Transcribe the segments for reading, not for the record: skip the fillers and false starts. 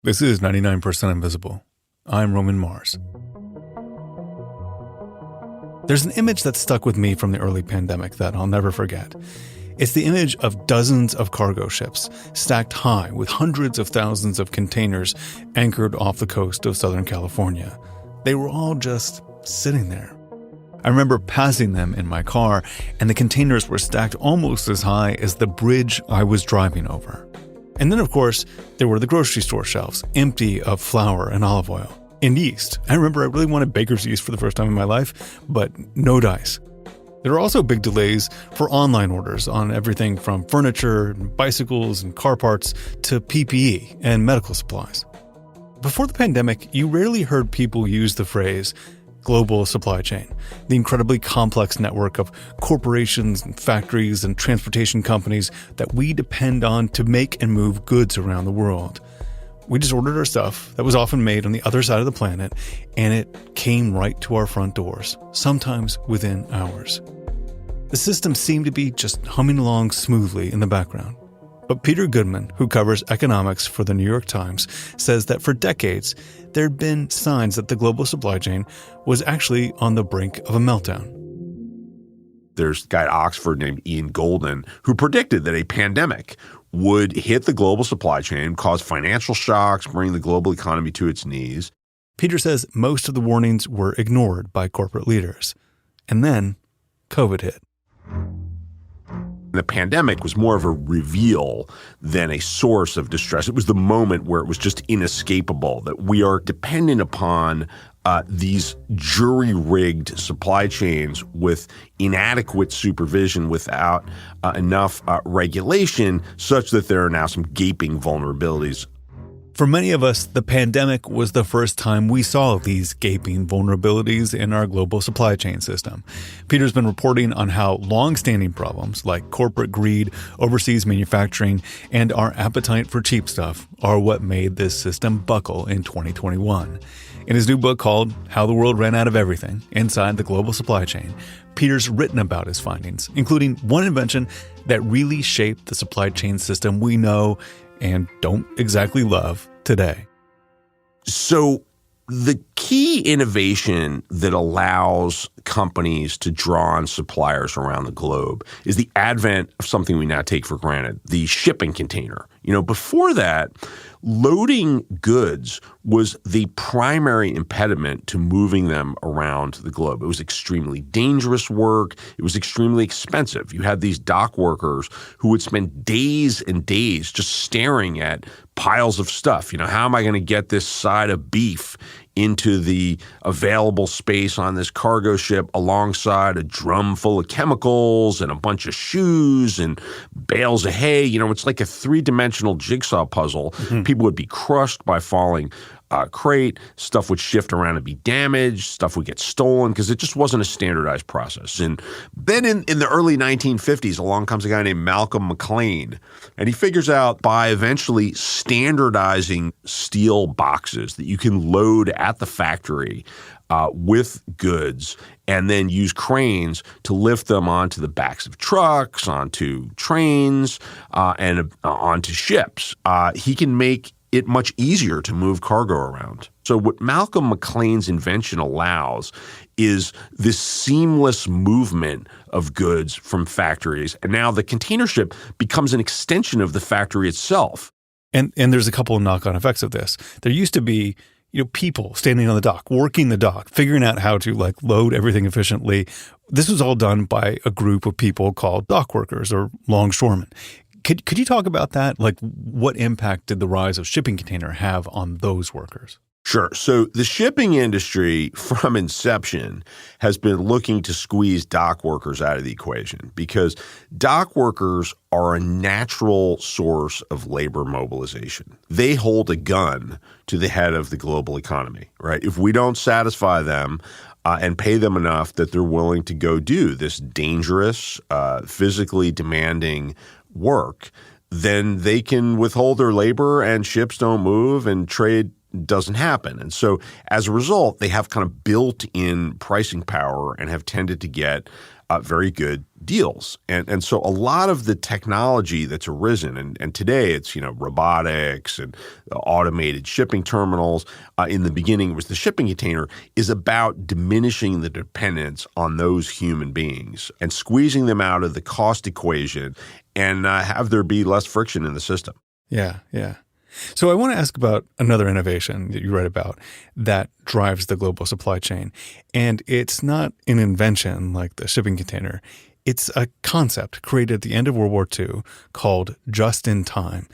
This is 99% Invisible. I'm Roman Mars. There's an image that stuck with me from the early pandemic that I'll never forget. It's the image of dozens of cargo ships stacked high with hundreds of thousands of containers anchored off the coast of Southern California. They were all just sitting there. I remember passing them in my car, and the containers were stacked almost as high as the bridge I was driving over. And then, of course, there were the grocery store shelves, empty of flour and olive oil. And yeast. I remember I really wanted baker's yeast for the first time in my life, but no dice. There were also big delays for online orders on everything from furniture, and bicycles, and car parts to PPE and medical supplies. Before the pandemic, you rarely heard people use the phrase global supply chain, the incredibly complex network of corporations and factories and transportation companies that we depend on to make and move goods around the world. We just ordered our stuff that was often made on the other side of the planet, and it came right to our front doors, sometimes within hours. The system seemed to be just humming along smoothly in the background. But Peter Goodman, who covers economics for the New York Times, says that for decades, there had been signs that the global supply chain was actually on the brink of a meltdown. There's a guy at Oxford named Ian Golden who predicted that a pandemic would hit the global supply chain, cause financial shocks, bring the global economy to its knees. Peter says most of the warnings were ignored by corporate leaders. And then COVID hit. The pandemic was more of a reveal than a source of distress. It was the moment where it was just inescapable that we are dependent upon these jury-rigged supply chains with inadequate supervision, without enough regulation, such that there are now some gaping vulnerabilities. For many of us, the pandemic was the first time we saw these gaping vulnerabilities in our global supply chain system. Peter's been reporting on how long-standing problems like corporate greed, overseas manufacturing, and our appetite for cheap stuff are what made this system buckle in 2021. In his new book called How the World Ran Out of Everything Inside the Global Supply Chain, Peter's written about his findings, including one invention that really shaped the supply chain system we know and don't exactly love today. So the key innovation that allows companies to draw on suppliers around the globe is the advent of something we now take for granted, the shipping container. Before that, loading goods was the primary impediment to moving them around the globe. It was extremely dangerous work. It was extremely expensive. You had these dock workers who would spend days and days just staring at piles of stuff. How am I going to get this side of beef into the available space on this cargo ship alongside a drum full of chemicals and a bunch of shoes and bales of hay? It's like a three-dimensional jigsaw puzzle. Mm-hmm. People would be crushed by falling crate, stuff would shift around and be damaged, stuff would get stolen because it just wasn't a standardized process. And then in the early 1950s, along comes a guy named Malcolm McLean, and he figures out by eventually standardizing steel boxes that you can load at the factory with goods and then use cranes to lift them onto the backs of trucks, onto trains, and onto ships. He can make it much easier to move cargo around. So what Malcolm McLean's invention allows is this seamless movement of goods from factories. And now the container ship becomes an extension of the factory itself. And there's a couple of knock-on effects of this. There used to be people standing on the dock, working the dock, figuring out how to load everything efficiently. This was all done by a group of people called dock workers or longshoremen. Could you talk about that? What impact did the rise of shipping container have on those workers? Sure. So the shipping industry from inception has been looking to squeeze dock workers out of the equation because dock workers are a natural source of labor mobilization. They hold a gun to the head of the global economy, right? If we don't satisfy them and pay them enough that they're willing to go do this dangerous, physically demanding work, then they can withhold their labor and ships don't move and trade doesn't happen. And so as a result, they have kind of built-in pricing power and have tended to get very good deals. And so a lot of the technology that's arisen, and today it's, robotics and automated shipping terminals. In the beginning, it was the shipping container, is about diminishing the dependence on those human beings and squeezing them out of the cost equation and have there be less friction in the system. Yeah, yeah. So I want to ask about another innovation that you read about that drives the global supply chain. And it's not an invention like the shipping container. It's a concept created at the end of World War II called just-in-time.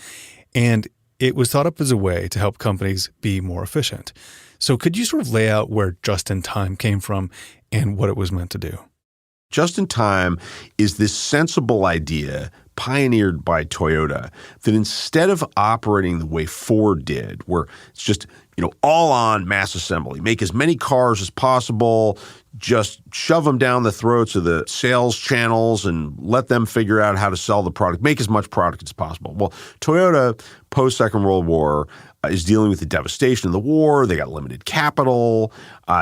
And it was thought up as a way to help companies be more efficient. So could you sort of lay out where just-in-time came from and what it was meant to do? Just-in-time is this sensible idea pioneered by Toyota that instead of operating the way Ford did, where it's just, all on mass assembly, make as many cars as possible, just shove them down the throats of the sales channels and let them figure out how to sell the product, make as much product as possible. Well, Toyota, post-Second World War, is dealing with the devastation of the war. They got limited capital.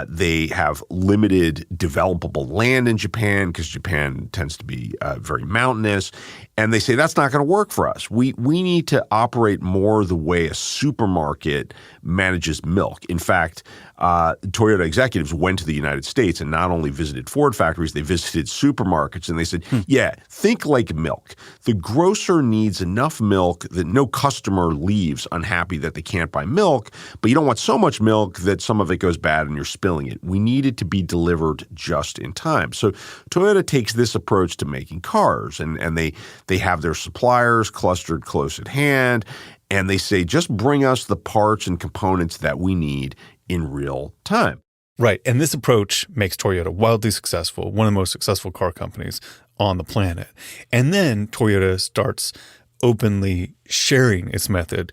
They have limited developable land in Japan because Japan tends to be very mountainous. And they say, that's not going to work for us. We need to operate more the way a supermarket manages milk. In fact, Toyota executives went to the United States and not only visited Ford factories, they visited supermarkets. And they said, yeah, think like milk. The grocer needs enough milk that no customer leaves unhappy that they can't buy milk, but you don't want so much milk that some of it goes bad and you're spilling it. We need it to be delivered just in time. So Toyota takes this approach to making cars, and they have their suppliers clustered close at hand, and they say, just bring us the parts and components that we need in real time. Right. And this approach makes Toyota wildly successful, one of the most successful car companies on the planet. And then Toyota starts openly sharing its method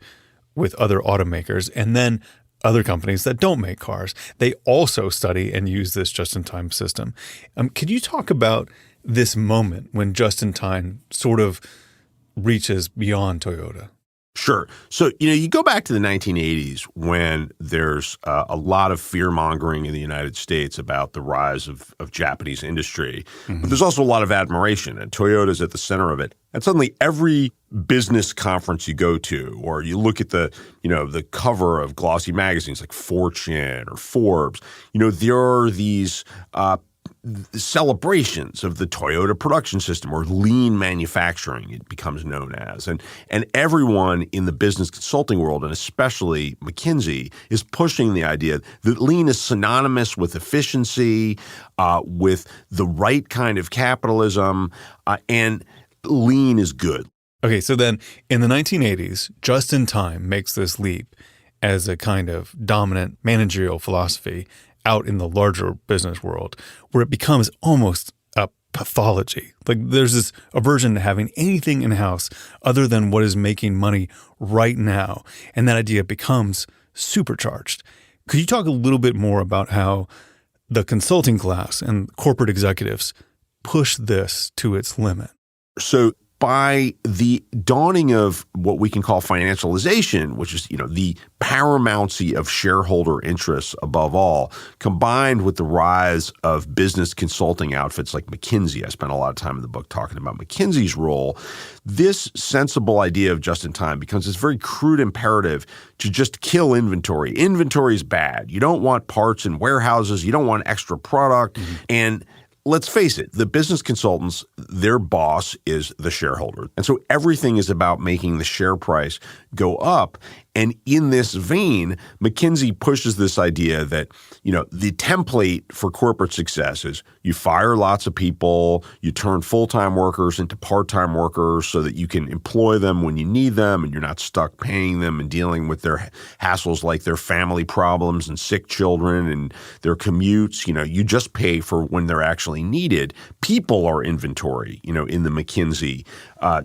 with other automakers, and then other companies that don't make cars. They also study and use this just-in-time system. Could you talk about this moment when just-in-time sort of reaches beyond Toyota? Sure. So, you go back to the 1980s when there's a lot of fear-mongering in the United States about the rise of Japanese industry. Mm-hmm. But there's also a lot of admiration, and Toyota's at the center of it. And suddenly every business conference you go to, or you look at the cover of glossy magazines like Fortune or Forbes, there are these celebrations of the Toyota production system, or lean manufacturing, it becomes known as. And everyone in the business consulting world, and especially McKinsey, is pushing the idea that lean is synonymous with efficiency, with the right kind of capitalism, and lean is good. Okay, so then in the 1980s, just-in-time makes this leap as a kind of dominant managerial philosophy out in the larger business world, where it becomes almost a pathology. Like there's this aversion to having anything in-house other than what is making money right now. And that idea becomes supercharged. Could you talk a little bit more about how the consulting class and corporate executives push this to its limit? So by the dawning of what we can call financialization, which is, the paramountcy of shareholder interests above all, combined with the rise of business consulting outfits like McKinsey. I spent a lot of time in the book talking about McKinsey's role. This sensible idea of just-in-time becomes this very crude imperative to just kill inventory. Inventory is bad. You don't want parts in warehouses. You don't want extra product. Mm-hmm. And let's face it, the business consultants, their boss is the shareholder. And so everything is about making the share price go up. And in this vein, McKinsey pushes this idea that, the template for corporate success is you fire lots of people, you turn full-time workers into part-time workers so that you can employ them when you need them and you're not stuck paying them and dealing with their hassles like their family problems and sick children and their commutes. You just pay for when they're actually needed. People are inventory, in the McKinsey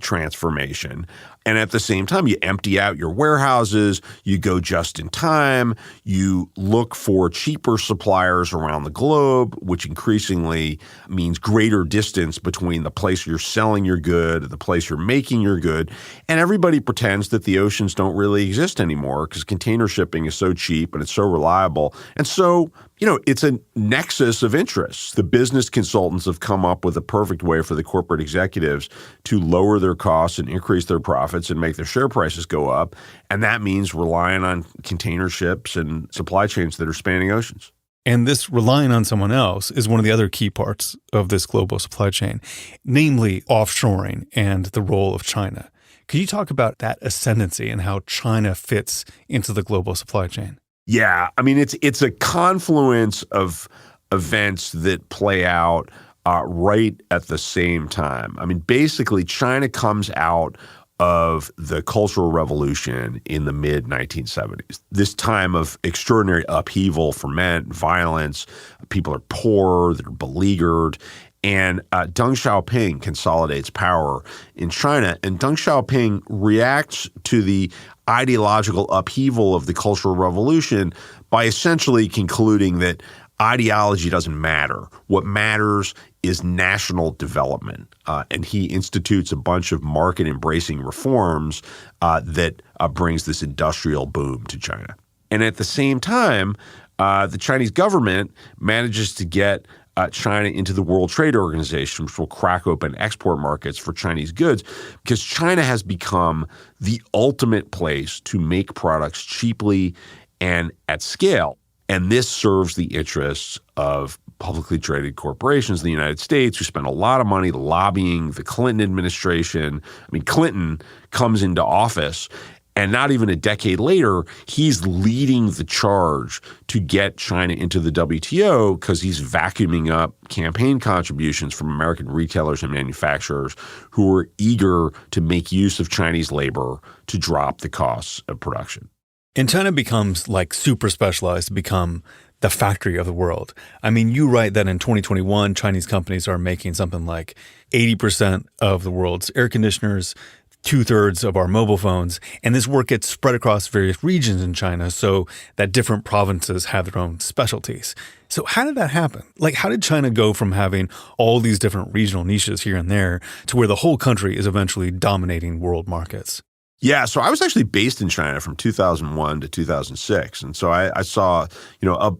transformation. And at the same time, you empty out your warehouses, you go just in time, you look for cheaper suppliers around the globe, which increasingly means greater distance between the place you're selling your good and the place you're making your good. And everybody pretends that the oceans don't really exist anymore because container shipping is so cheap and it's so reliable. And so it's a nexus of interests. The business consultants have come up with a perfect way for the corporate executives to lower their costs and increase their profits and make their share prices go up. And that means relying on container ships and supply chains that are spanning oceans. And this relying on someone else is one of the other key parts of this global supply chain, namely offshoring and the role of China. Could you talk about that ascendancy and how China fits into the global supply chain? Yeah, I mean, it's a confluence of events that play out right at the same time. I mean, basically, China comes out of the Cultural Revolution in the mid-1970s. This time of extraordinary upheaval, ferment, violence, people are poor, they're beleaguered, and Deng Xiaoping consolidates power in China. And Deng Xiaoping reacts to the ideological upheaval of the Cultural Revolution by essentially concluding that ideology doesn't matter. What matters is national development. And he institutes a bunch of market-embracing reforms that brings this industrial boom to China. And at the same time, the Chinese government manages to get China into the World Trade Organization, which will crack open export markets for Chinese goods, because China has become the ultimate place to make products cheaply and at scale. And this serves the interests of publicly traded corporations in the United States who spend a lot of money lobbying the Clinton administration. I mean, Clinton comes into office, and not even a decade later, he's leading the charge to get China into the WTO because he's vacuuming up campaign contributions from American retailers and manufacturers who are eager to make use of Chinese labor to drop the costs of production. And China becomes like super specialized to become the factory of the world. I mean, you write that in 2021, Chinese companies are making something like 80% of the world's air conditioners, 2/3 of our mobile phones, and this work gets spread across various regions in China so that different provinces have their own specialties. So how did that happen? Like, how did China go from having all these different regional niches here and there to where the whole country is eventually dominating world markets? Yeah, so I was actually based in China from 2001 to 2006. And so I saw,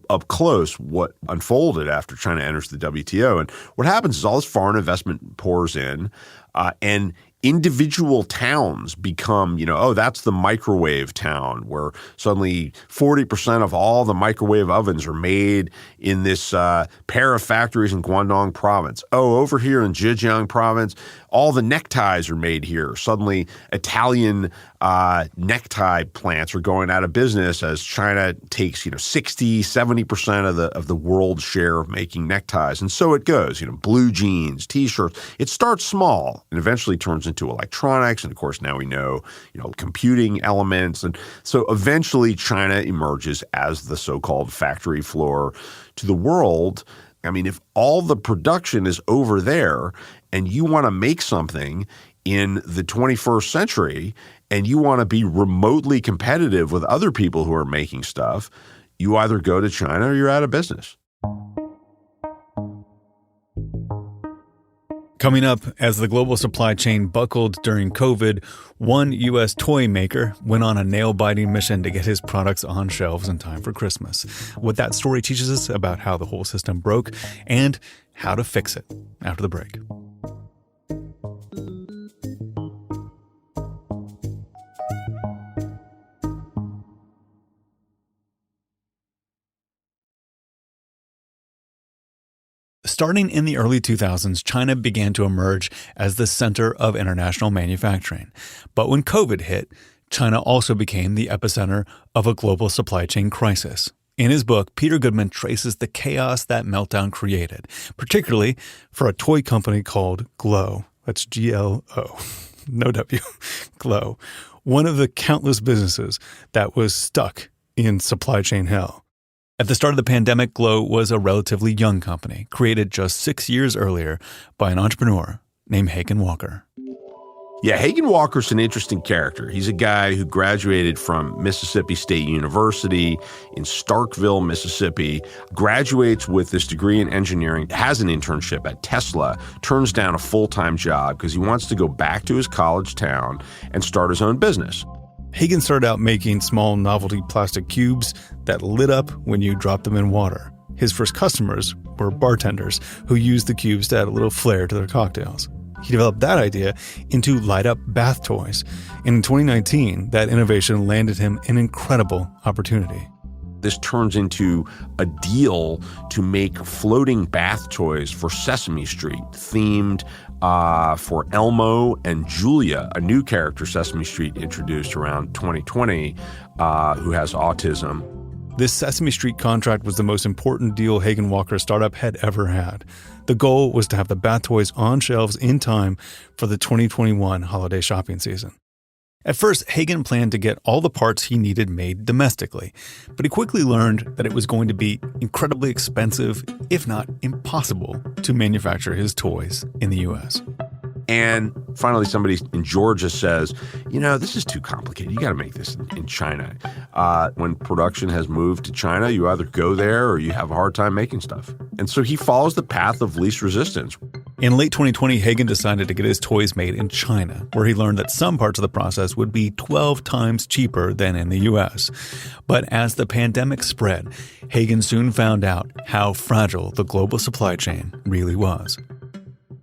up close what unfolded after China enters the WTO. And what happens is all this foreign investment pours in, and individual towns become, that's the microwave town where suddenly 40% of all the microwave ovens are made in this pair of factories in Guangdong province. Oh, over here in Zhejiang province, all the neckties are made here. Suddenly Italian necktie plants are going out of business as China takes, 60, 70% of the world's share of making neckties. And so it goes, blue jeans, T-shirts. It starts small and eventually turns into electronics. And of course, now we know, computing elements. And so eventually China emerges as the so-called factory floor to the world. I mean, if all the production is over there and you want to make something in the 21st century and you want to be remotely competitive with other people who are making stuff, you either go to China or you're out of business. Coming up, as the global supply chain buckled during COVID, one U.S. toy maker went on a nail-biting mission to get his products on shelves in time for Christmas. What that story teaches us about how the whole system broke and how to fix it after the break. Starting in the early 2000s, China began to emerge as the center of international manufacturing. But when COVID hit, China also became the epicenter of a global supply chain crisis. In his book, Peter Goodman traces the chaos that meltdown created, particularly for a toy company called Glow. That's G-L-O, no W, Glow. One of the countless businesses that was stuck in supply chain hell. At the start of the pandemic, Glow was a relatively young company, created just 6 years earlier by an entrepreneur named Hagen Walker. Yeah, Hagen Walker's an interesting character. He's a guy who graduated from Mississippi State University in Starkville, Mississippi, graduates with this degree in engineering, has an internship at Tesla, turns down a full-time job because he wants to go back to his college town and start his own business. Hagen started out making small novelty plastic cubes that lit up when you dropped them in water. His first customers were bartenders who used the cubes to add a little flair to their cocktails. He developed that idea into light-up bath toys. And in 2019, that innovation landed him an incredible opportunity. This turns into a deal to make floating bath toys for Sesame Street, themed for Elmo and Julia, a new character Sesame Street introduced around 2020 who has autism. This Sesame Street contract was the most important deal Hagen Walker's startup had ever had. The goal was to have the bath toys on shelves in time for the 2021 holiday shopping season. At first, Hagen planned to get all the parts he needed made domestically, but he quickly learned that it was going to be incredibly expensive, if not impossible, to manufacture his toys in the U.S. And finally, somebody in Georgia says, this is too complicated. You got to make this in China. When production has moved to China, you either go there or you have a hard time making stuff. And so he follows the path of least resistance. In late 2020, Hagen decided to get his toys made in China, where he learned that some parts of the process would be 12 times cheaper than in the U.S. But as the pandemic spread, Hagen soon found out how fragile the global supply chain really was.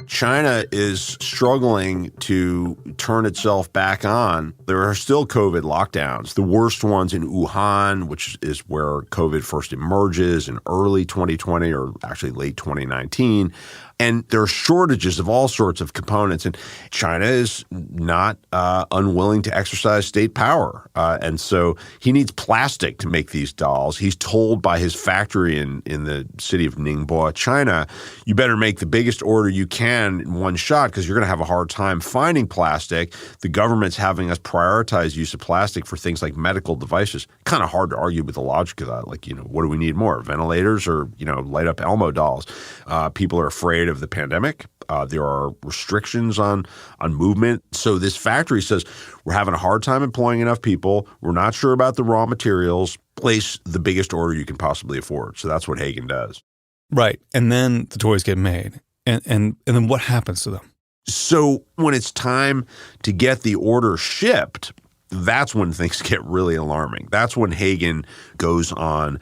China is struggling to turn itself back on. There are still COVID lockdowns, the worst ones in Wuhan, which is where COVID first emerges in early 2020 or actually late 2019. And there are shortages of all sorts of components. And China is not unwilling to exercise state power. And so he needs plastic to make these dolls. He's told by his factory in the city of Ningbo, China, you better make the biggest order you can in one shot because you're going to have a hard time finding plastic. The government's having us prioritize use of plastic for things like medical devices. Kind of hard to argue with the logic of that. Like, what do we need more? Ventilators or, light up Elmo dolls? People are afraid of the pandemic. There are restrictions on movement. So this factory says, we're having a hard time employing enough people. We're not sure about the raw materials. Place the biggest order you can possibly afford. So that's what Hagen does. Right. And then the toys get made. And then what happens to them? So when it's time to get the order shipped, that's when things get really alarming. That's when Hagen goes on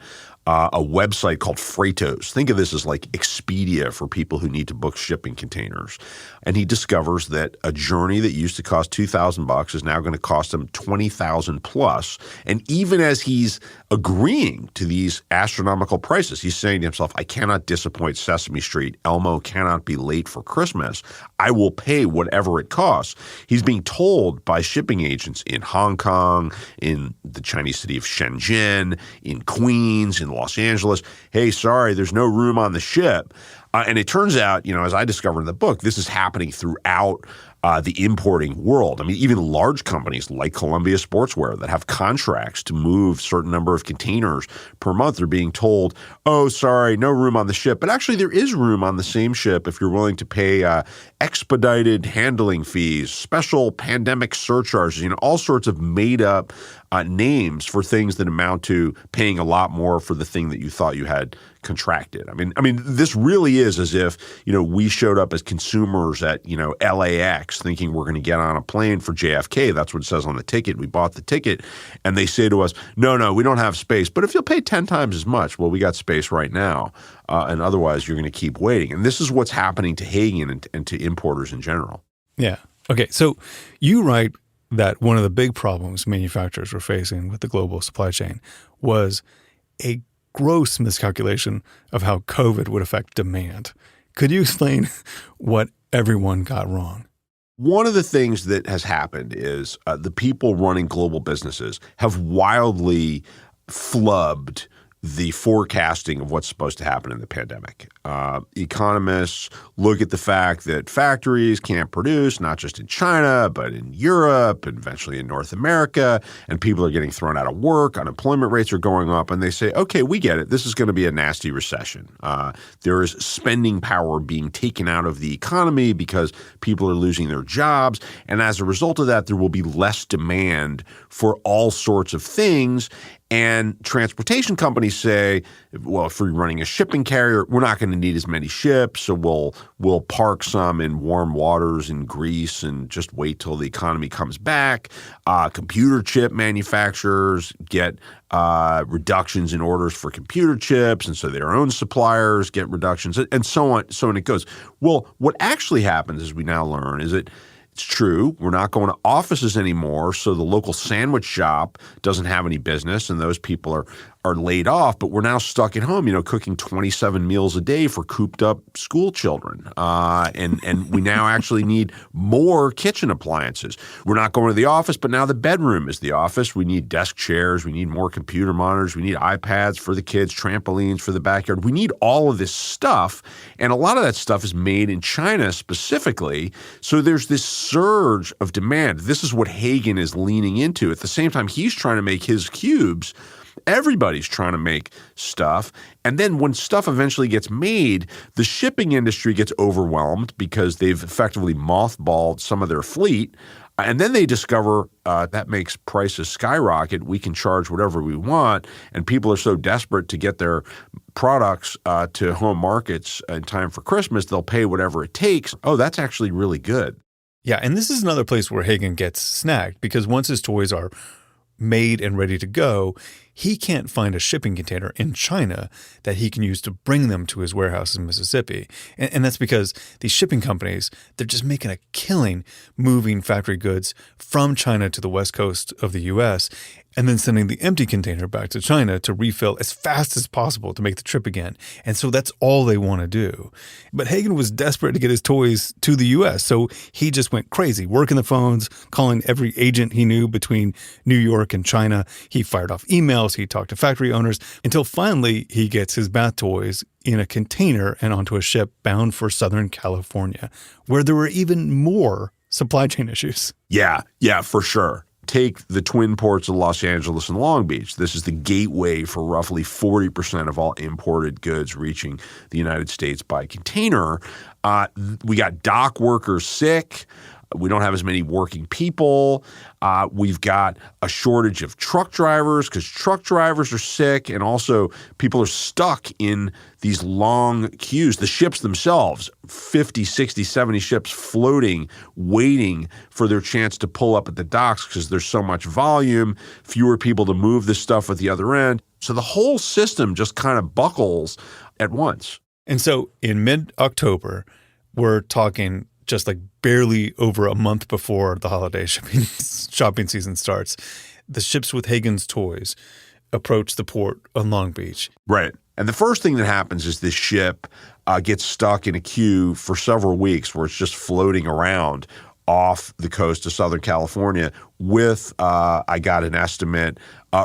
a website called Freightos. Think of this as like Expedia for people who need to book shipping containers. And he discovers that a journey that used to cost $2,000 is now going to cost him $20,000 plus. And even as he's agreeing to these astronomical prices, he's saying to himself, I cannot disappoint Sesame Street. Elmo cannot be late for Christmas. I will pay whatever it costs. He's being told by shipping agents in Hong Kong, in the Chinese city of Shenzhen, in Queens, in Los Angeles, hey, sorry, there's no room on the ship. And it turns out, as I discovered in the book, this is happening throughout the importing world. I mean, even large companies like Columbia Sportswear that have contracts to move a certain number of containers per month are being told, oh, sorry, no room on the ship. But actually, there is room on the same ship if you're willing to pay expedited handling fees, special pandemic surcharges, all sorts of made-up names for things that amount to paying a lot more for the thing that you thought you had contracted. I mean, this really is as if, we showed up as consumers at, LAX thinking we're going to get on a plane for JFK. That's what it says on the ticket. We bought the ticket and they say to us, no, we don't have space. But if you'll pay 10 times as much, well, we got space right now. And otherwise you're going to keep waiting. And this is what's happening to Hagen and to importers in general. Yeah. Okay. So you write that one of the big problems manufacturers were facing with the global supply chain was a gross miscalculation of how COVID would affect demand. Could you explain what everyone got wrong? One of the things that has happened is the people running global businesses have wildly flubbed the forecasting of what's supposed to happen in the pandemic. Economists look at the fact that factories can't produce, not just in China, but in Europe and eventually in North America, and people are getting thrown out of work, unemployment rates are going up, and they say, okay, we get it. This is going to be a nasty recession. There is spending power being taken out of the economy because people are losing their jobs, and as a result of that, there will be less demand for all sorts of things. And transportation companies say, well, if we're running a shipping carrier, we're not going to need as many ships, so we'll park some in warm waters in Greece and just wait till the economy comes back. Computer chip manufacturers get reductions in orders for computer chips, and so their own suppliers get reductions, and so on it goes. Well, what actually happens, as we now learn, is that it's true, we're not going to offices anymore, so the local sandwich shop doesn't have any business, and those people are laid off, but we're now stuck at home, cooking 27 meals a day for cooped up school children. And we now actually need more kitchen appliances. We're not going to the office, but now the bedroom is the office. We need desk chairs. We need more computer monitors. We need iPads for the kids, trampolines for the backyard. We need all of this stuff. And a lot of that stuff is made in China specifically. So there's this surge of demand. This is what Hagen is leaning into. At the same time, he's trying to make his cubes. Everybody's trying to make stuff. And then when stuff eventually gets made, the shipping industry gets overwhelmed because they've effectively mothballed some of their fleet. And then they discover that makes prices skyrocket. We can charge whatever we want. And people are so desperate to get their products to home markets in time for Christmas, they'll pay whatever it takes. Oh, that's actually really good. Yeah, and this is another place where Hagen gets snagged because once his toys are made and ready to go, he can't find a shipping container in China that he can use to bring them to his warehouse in Mississippi. And that's because these shipping companies, they're just making a killing moving factory goods from China to the West Coast of the U.S. and then sending the empty container back to China to refill as fast as possible to make the trip again. And so that's all they want to do. But Hagen was desperate to get his toys to the U.S., so he just went crazy, working the phones, calling every agent he knew between New York and China. He fired off emails, he talked to factory owners, until finally he gets his bath toys in a container and onto a ship bound for Southern California, where there were even more supply chain issues. Yeah, for sure. Take the twin ports of Los Angeles and Long Beach. This is the gateway for roughly 40% of all imported goods reaching the United States by container. We got dock workers sick. We don't have as many working people. We've got a shortage of truck drivers because truck drivers are sick, and also people are stuck in these long queues. The ships themselves, 50, 60, 70 ships floating, waiting for their chance to pull up at the docks because there's so much volume, fewer people to move the stuff at the other end. So the whole system just kind of buckles at once. And so in mid-October, we're talking just like barely over a month before the holiday shopping season starts, the ships with Hagen's toys approach the port on Long Beach. Right. And the first thing that happens is this ship gets stuck in a queue for several weeks where it's just floating around off the coast of Southern California with, I got an estimate,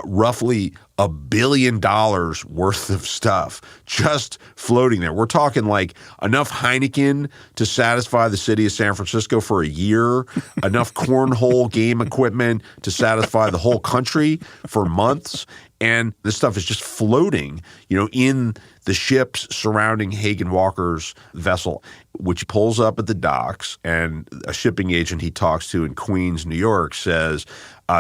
roughly $1 billion worth of stuff just floating there. We're talking like enough Heineken to satisfy the city of San Francisco for a year, enough cornhole game equipment to satisfy the whole country for months. And this stuff is just floating, in the ships surrounding Hagen Walker's vessel, which pulls up at the docks. And a shipping agent he talks to in Queens, New York says,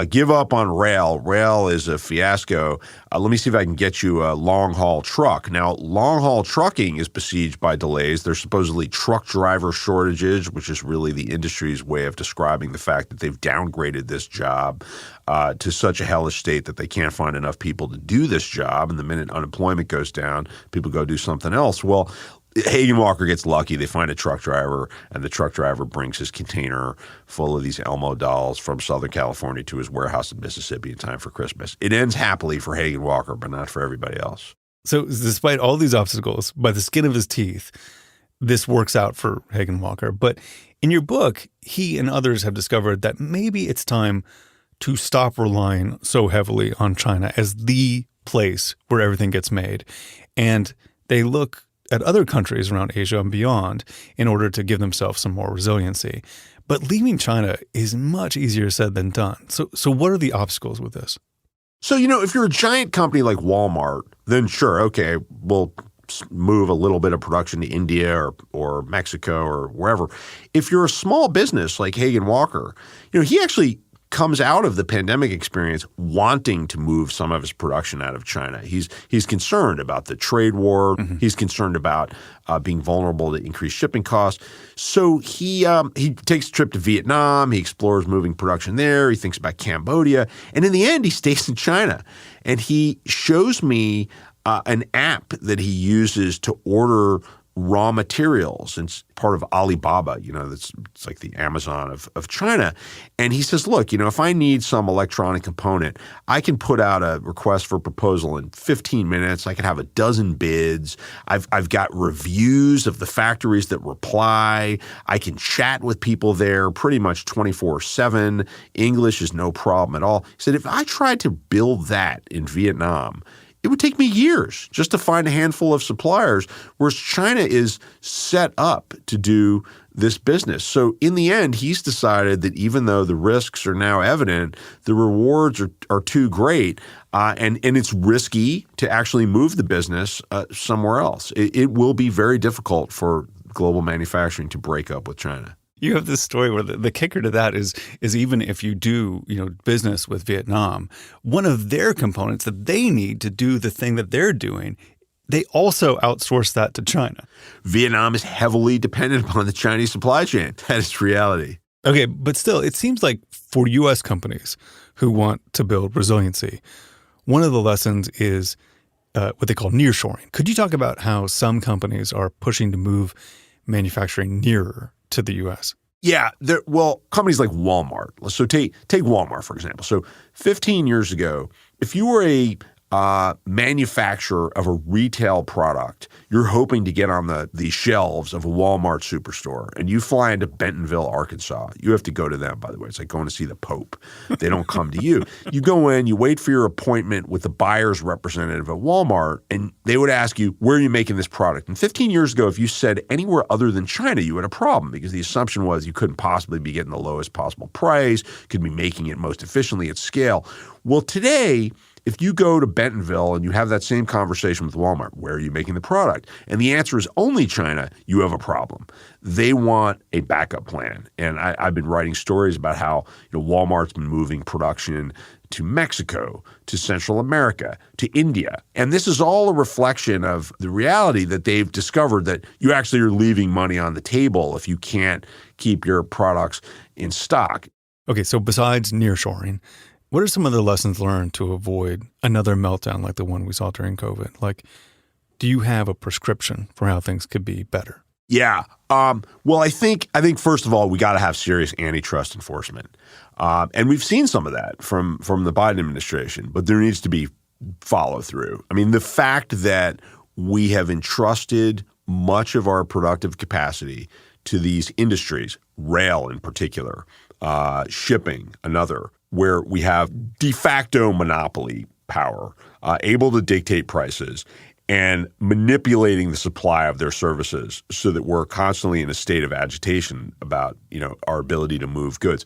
give up on rail. Rail is a fiasco. Let me see if I can get you a long-haul truck. Now, long-haul trucking is besieged by delays. There's supposedly truck driver shortages, which is really the industry's way of describing the fact that they've downgraded this job to such a hellish state that they can't find enough people to do this job. And the minute unemployment goes down, people go do something else. Well, Hagen Walker gets lucky. They find a truck driver, and the truck driver brings his container full of these Elmo dolls from Southern California to his warehouse in Mississippi in time for Christmas. It ends happily for Hagen Walker, but not for everybody else. So despite all these obstacles, by the skin of his teeth, this works out for Hagen Walker. But in your book, he and others have discovered that maybe it's time to stop relying so heavily on China as the place where everything gets made. And they look at other countries around Asia and beyond in order to give themselves some more resiliency. But leaving China is much easier said than done. So what are the obstacles with this? So, if you're a giant company like Walmart, then sure, okay, we'll move a little bit of production to India or Mexico or wherever. If you're a small business like Hagen Walker, he actually comes out of the pandemic experience wanting to move some of his production out of China. He's concerned about the trade war. Mm-hmm. He's concerned about being vulnerable to increased shipping costs. So he takes a trip to Vietnam. He explores moving production there. He thinks about Cambodia. And in the end, he stays in China. And he shows me an app that he uses to order raw materials. It's part of Alibaba, it's like the Amazon of China. And he says, look, if I need some electronic component, I can put out a request for proposal in 15 minutes. I can have a dozen bids. I've got reviews of the factories that reply. I can chat with people there pretty much 24/7. English is no problem at all. He said, if I tried to build that in Vietnam, it would take me years just to find a handful of suppliers, whereas China is set up to do this business. So in the end, he's decided that even though the risks are now evident, the rewards are too great, and it's risky to actually move the business somewhere else. It will be very difficult for global manufacturing to break up with China. You have this story where the kicker to that is even if you do business with Vietnam, one of their components that they need to do the thing that they're doing, they also outsource that to China. Vietnam is heavily dependent upon the Chinese supply chain. That is reality. Okay, but still, it seems like for U.S. companies who want to build resiliency, one of the lessons is what they call nearshoring. Could you talk about how some companies are pushing to move manufacturing nearer to the U.S.? Yeah. Companies like Walmart. So take Walmart, for example. So 15 years ago, if you were a manufacturer of a retail product, you're hoping to get on the shelves of a Walmart superstore, and you fly into Bentonville, Arkansas. You have to go to them, by the way. It's like going to see the Pope. They don't come to you. You go in, you wait for your appointment with the buyer's representative at Walmart, and they would ask you, where are you making this product? And 15 years ago, if you said anywhere other than China, you had a problem because the assumption was you couldn't possibly be getting the lowest possible price, could be making it most efficiently at scale. Well, today, if you go to Bentonville and you have that same conversation with Walmart, where are you making the product? And the answer is only China, you have a problem. They want a backup plan. And I've been writing stories about how Walmart's been moving production to Mexico, to Central America, to India. And this is all a reflection of the reality that they've discovered that you actually are leaving money on the table if you can't keep your products in stock. Okay, so besides nearshoring, what are some of the lessons learned to avoid another meltdown like the one we saw during COVID? Like, do you have a prescription for how things could be better? Yeah. Well, I think first of all, we got to have serious antitrust enforcement. And we've seen some of that from the Biden administration, but there needs to be follow through. I mean, the fact that we have entrusted much of our productive capacity to these industries, rail in particular, shipping, another, where we have de facto monopoly power, able to dictate prices and manipulating the supply of their services so that we're constantly in a state of agitation about, our ability to move goods.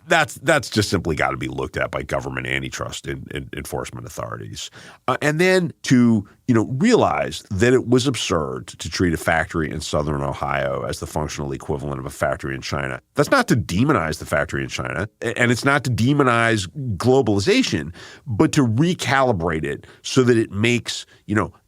That's just simply got to be looked at by government antitrust and enforcement authorities. And then to, realize that it was absurd to treat a factory in Southern Ohio as the functional equivalent of a factory in China. That's not to demonize the factory in China, and it's not to demonize globalization, but to recalibrate it so that it makes,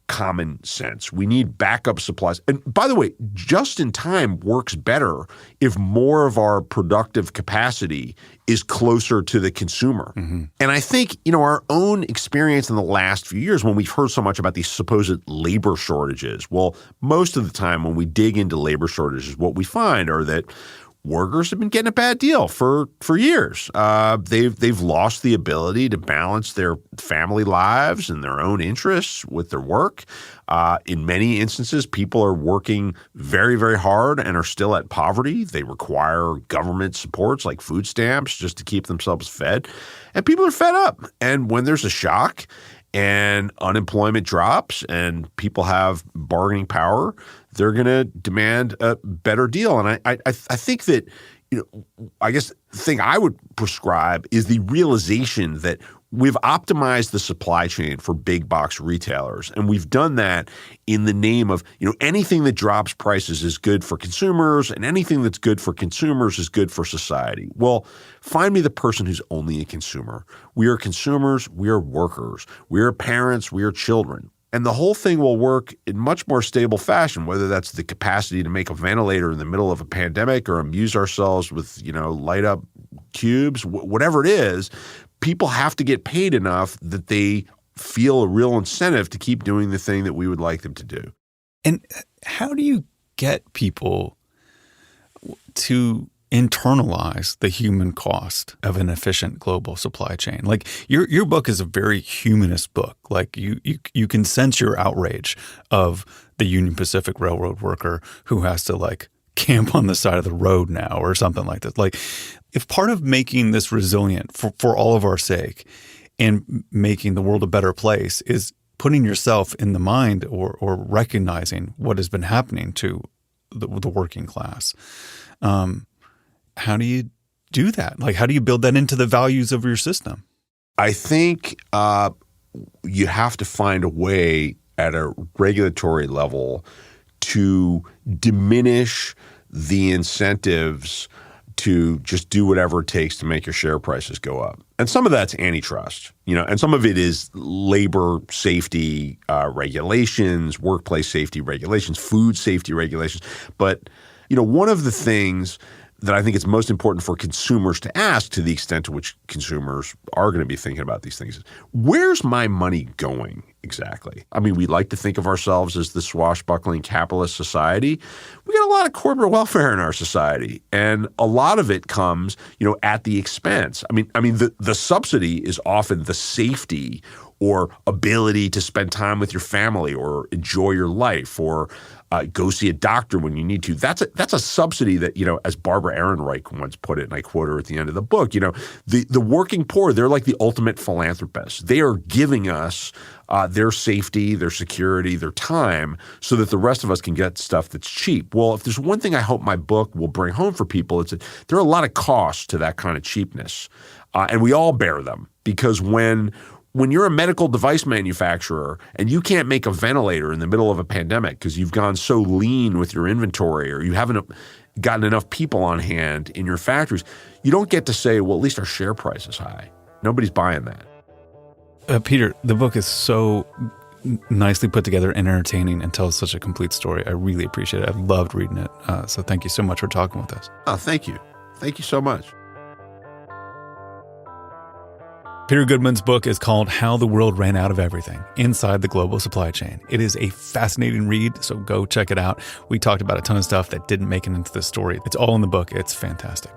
common sense. We need backup supplies. And by the way, just in time works better if more of our productive capacity is closer to the consumer. Mm-hmm. And I think, our own experience in the last few years when we've heard so much about these supposed labor shortages, well, most of the time when we dig into labor shortages, what we find are that workers have been getting a bad deal for years. They've lost the ability to balance their family lives and their own interests with their work. In many instances, people are working very, very hard and are still at poverty. They require government supports like food stamps just to keep themselves fed. And people are fed up. And when there's a shock and unemployment drops and people have bargaining power, they're going to demand a better deal. And I think that, I guess the thing I would prescribe is the realization that we've optimized the supply chain for big box retailers. And we've done that in the name of, anything that drops prices is good for consumers, and anything that's good for consumers is good for society. Well, find me the person who's only a consumer. We are consumers. We are workers. We are parents. We are children. And the whole thing will work in much more stable fashion, whether that's the capacity to make a ventilator in the middle of a pandemic or amuse ourselves with, light up cubes, whatever it is. People have to get paid enough that they feel a real incentive to keep doing the thing that we would like them to do. And how do you get people to internalize the human cost of an efficient global supply chain? Like your book is a very humanist book. Like you can sense your outrage of the Union Pacific Railroad worker who has to camp on the side of the road now or something like that. Like, if part of making this resilient for all of our sake and making the world a better place is putting yourself in the mind or recognizing what has been happening to the working class, how do you do that? Like, how do you build that into the values of your system? I think you have to find a way at a regulatory level to diminish the incentives to just do whatever it takes to make your share prices go up. And some of that's antitrust, and some of it is labor safety regulations, workplace safety regulations, food safety regulations. But, one of the things that I think it's most important for consumers to ask, to the extent to which consumers are going to be thinking about these things, is where's my money going exactly? I mean, we like to think of ourselves as the swashbuckling capitalist society. We got a lot of corporate welfare in our society, and a lot of it comes, at the expense. I mean, the subsidy is often the safety or ability to spend time with your family or enjoy your life or go see a doctor when you need to. That's a subsidy that, as Barbara Ehrenreich once put it, and I quote her at the end of the book, the working poor, they're like the ultimate philanthropists. They are giving us their safety, their security, their time so that the rest of us can get stuff that's cheap. Well, if there's one thing I hope my book will bring home for people, it's that there are a lot of costs to that kind of cheapness. And we all bear them, because when you're a medical device manufacturer and you can't make a ventilator in the middle of a pandemic because you've gone so lean with your inventory or you haven't gotten enough people on hand in your factories, you don't get to say, well, at least our share price is high. Nobody's buying that. Peter, the book is so nicely put together and entertaining and tells such a complete story. I really appreciate it. I've loved reading it. So thank you so much for talking with us. Oh, thank you. Thank you so much. Peter Goodman's book is called How the World Ran Out of Everything Inside the Global Supply Chain. It is a fascinating read, so go check it out. We talked about a ton of stuff that didn't make it into the story. It's all in the book. It's fantastic.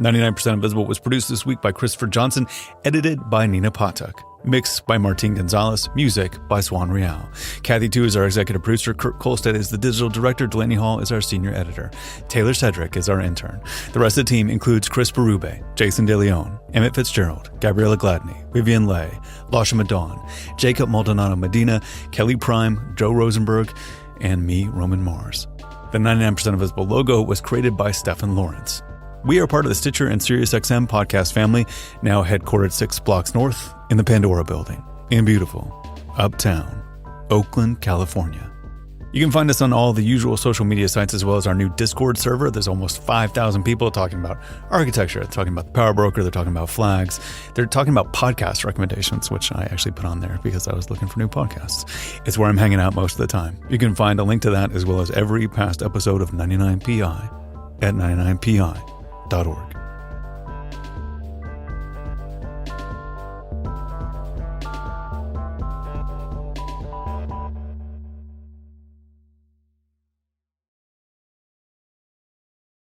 99% Invisible was produced this week by Christopher Johnson, edited by Nina Patuk, mixed by Martin Gonzalez, music by Swan Real. Kathy Tu is our executive producer, Kurt Kolstad is the digital director, Delaney Hall is our senior editor, Taylor Cedric is our intern. The rest of the team includes Chris Berube, Jason DeLeon, Emmett Fitzgerald, Gabriella Gladney, Vivian Leigh, Lasha Madon, Jacob Maldonado Medina, Kelly Prime, Joe Rosenberg, and me, Roman Mars. The 99% Invisible logo was created by Stephen Lawrence. We are part of the Stitcher and SiriusXM podcast family, now headquartered 6 blocks north in the Pandora building in beautiful Uptown, Oakland, California. You can find us on all the usual social media sites as well as our new Discord server. There's almost 5,000 people talking about architecture, they're talking about the Power Broker, they're talking about flags, they're talking about podcast recommendations, which I actually put on there because I was looking for new podcasts. It's where I'm hanging out most of the time. You can find a link to that as well as every past episode of 99PI at 99pi.org.